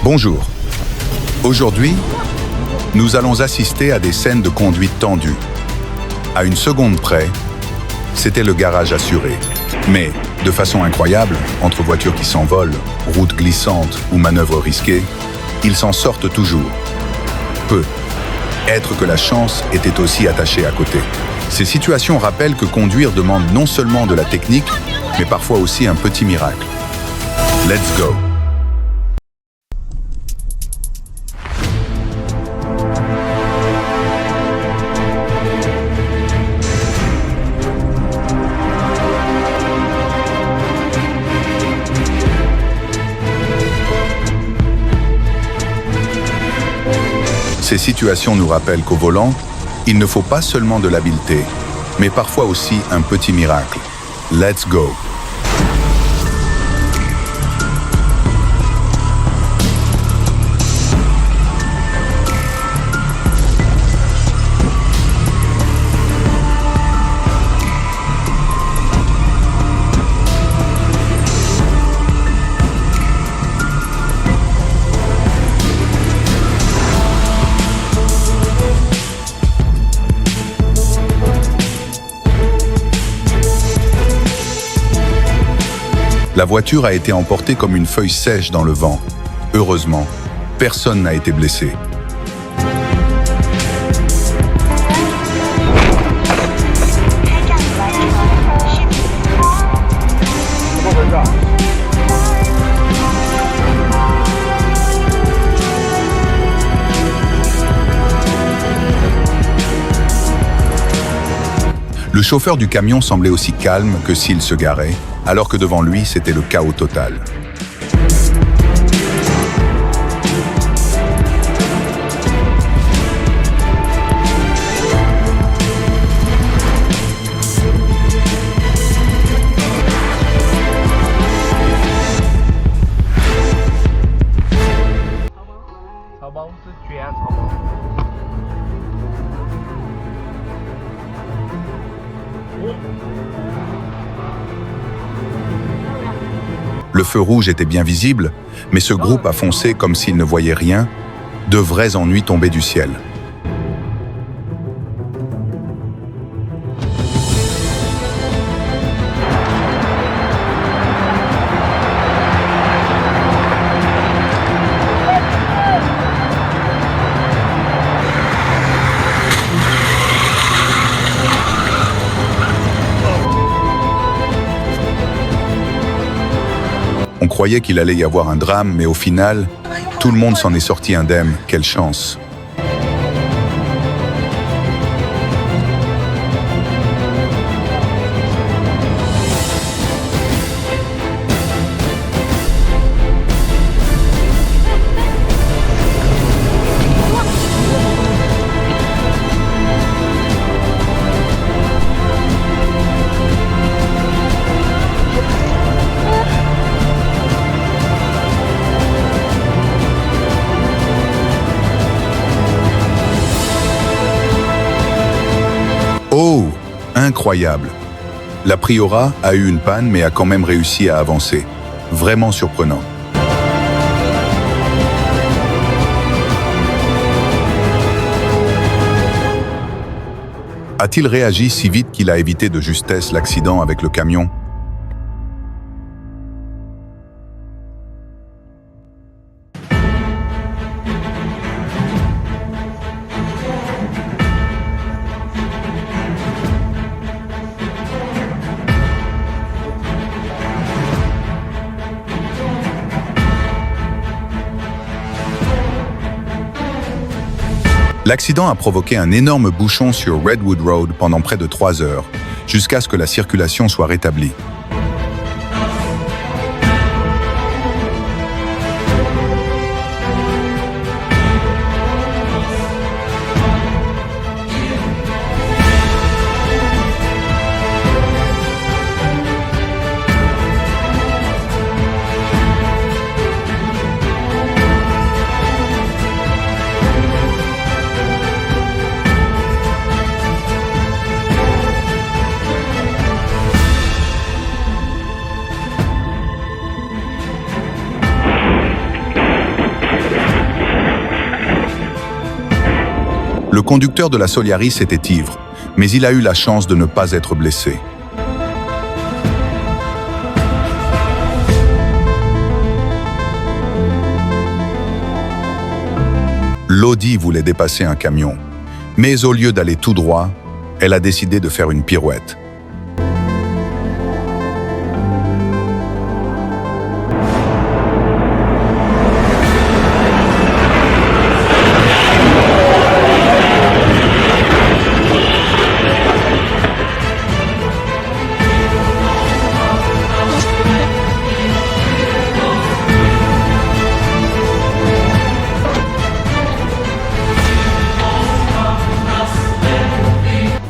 Bonjour. Aujourd'hui, nous allons assister à des scènes de conduite tendue. À une seconde près, c'était le garage assuré. Mais, de façon incroyable, entre voitures qui s'envolent, routes glissantes ou manœuvres risquées, ils s'en sortent toujours. Peu. Être que la chance était aussi attachée à côté. Ces situations rappellent que conduire demande non seulement de la technique, mais parfois aussi un petit miracle. Let's go! Ces situations nous rappellent qu'au volant, il ne faut pas seulement de l'habileté, mais parfois aussi un petit miracle. Let's go! La voiture a été emportée comme une feuille sèche dans le vent. Heureusement, personne n'a été blessé. Le chauffeur du camion semblait aussi calme que s'il se garait, alors que devant lui, c'était le chaos total. Le feu rouge était bien visible, mais ce groupe a foncé comme s'il ne voyait rien. De vrais ennuis tombaient du ciel. On croyait qu'il allait y avoir un drame, mais au final, tout le monde s'en est sorti indemne. Quelle chance! Oh, incroyable! La Priora a eu une panne mais a quand même réussi à avancer. Vraiment surprenant. A-t-il réagi si vite qu'il a évité de justesse l'accident avec le camion? L'accident a provoqué un énorme bouchon sur Redwood Road pendant près de 3 heures, jusqu'à ce que la circulation soit rétablie. Le conducteur de la Solaris était ivre, mais il a eu la chance de ne pas être blessé. L'Audi voulait dépasser un camion, mais au lieu d'aller tout droit, elle a décidé de faire une pirouette.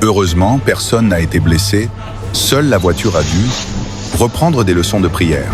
Heureusement, personne n'a été blessé, seule la voiture a dû reprendre des leçons de prière.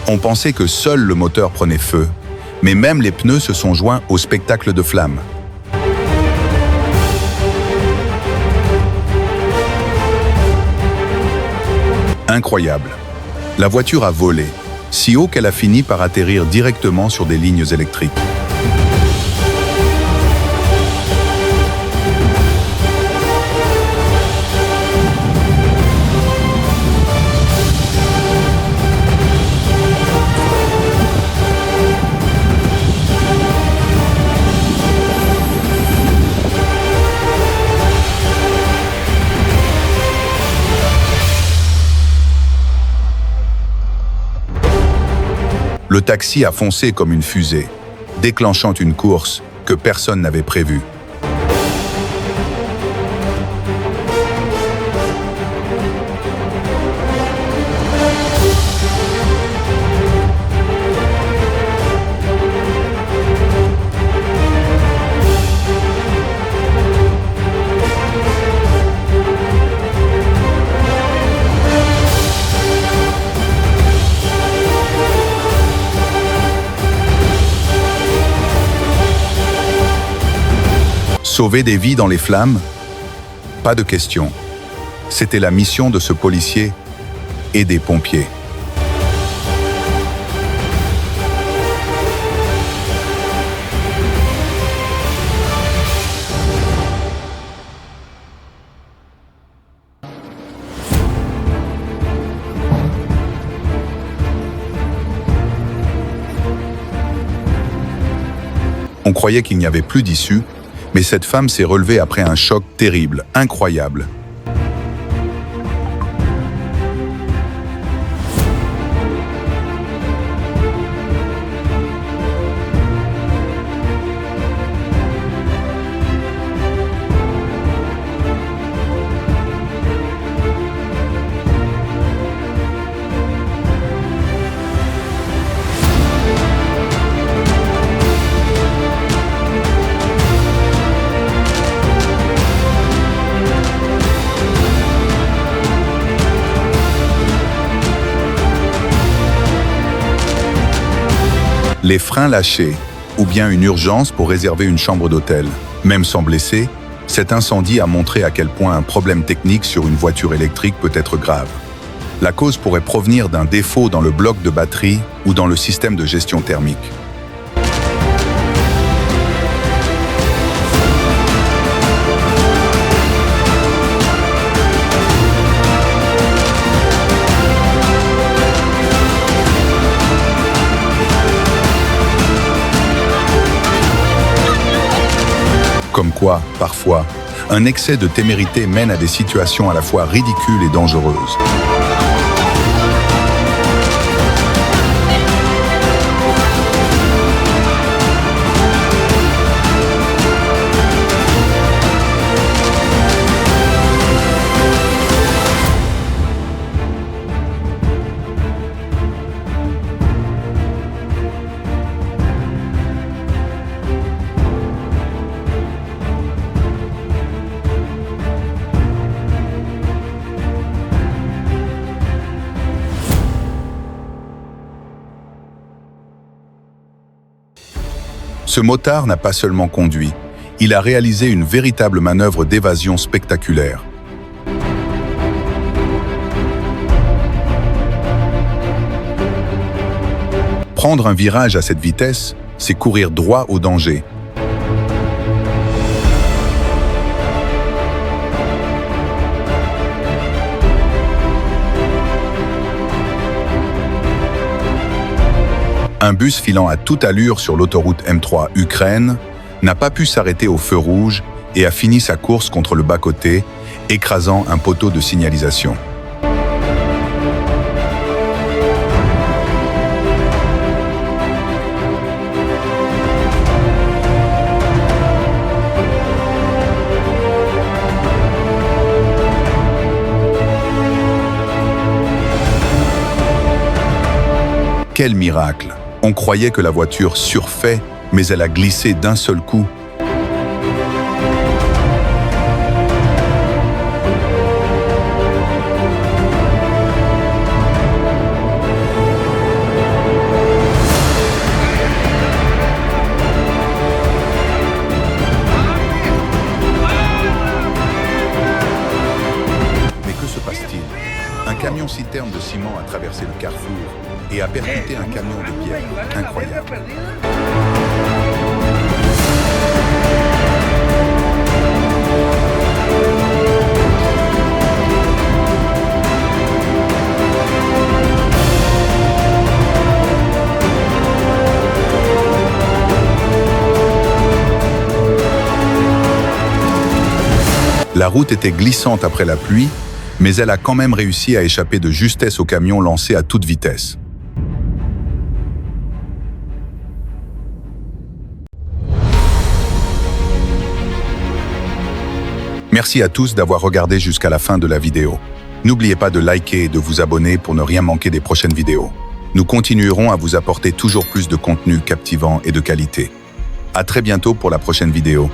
On pensait que seul le moteur prenait feu, mais même les pneus se sont joints au spectacle de flammes. Incroyable. La voiture a volé, si haut qu'elle a fini par atterrir directement sur des lignes électriques. Le taxi a foncé comme une fusée, déclenchant une course que personne n'avait prévue. Sauver des vies dans les flammes? Pas de question. C'était la mission de ce policier et des pompiers. On croyait qu'il n'y avait plus d'issue, mais cette femme s'est relevée après un choc terrible, incroyable. Les freins lâchés, ou bien une urgence pour réserver une chambre d'hôtel. Même sans blessés, cet incendie a montré à quel point un problème technique sur une voiture électrique peut être grave. La cause pourrait provenir d'un défaut dans le bloc de batterie ou dans le système de gestion thermique. Comme quoi, parfois, un excès de témérité mène à des situations à la fois ridicules et dangereuses. Ce motard n'a pas seulement conduit, il a réalisé une véritable manœuvre d'évasion spectaculaire. Prendre un virage à cette vitesse, c'est courir droit au danger. Un bus filant à toute allure sur l'autoroute M3 Ukraine n'a pas pu s'arrêter au feu rouge et a fini sa course contre le bas-côté, écrasant un poteau de signalisation. Quel miracle! On croyait que la voiture surfait, mais elle a glissé d'un seul coup. Mais que se passe-t-il? Un camion-citerne de ciment a traversé le carrefour et a percuté un camion de pierre. Incroyable. La route était glissante après la pluie, mais elle a quand même réussi à échapper de justesse au camion lancé à toute vitesse. Merci à tous d'avoir regardé jusqu'à la fin de la vidéo. N'oubliez pas de liker et de vous abonner pour ne rien manquer des prochaines vidéos. Nous continuerons à vous apporter toujours plus de contenu captivant et de qualité. À très bientôt pour la prochaine vidéo.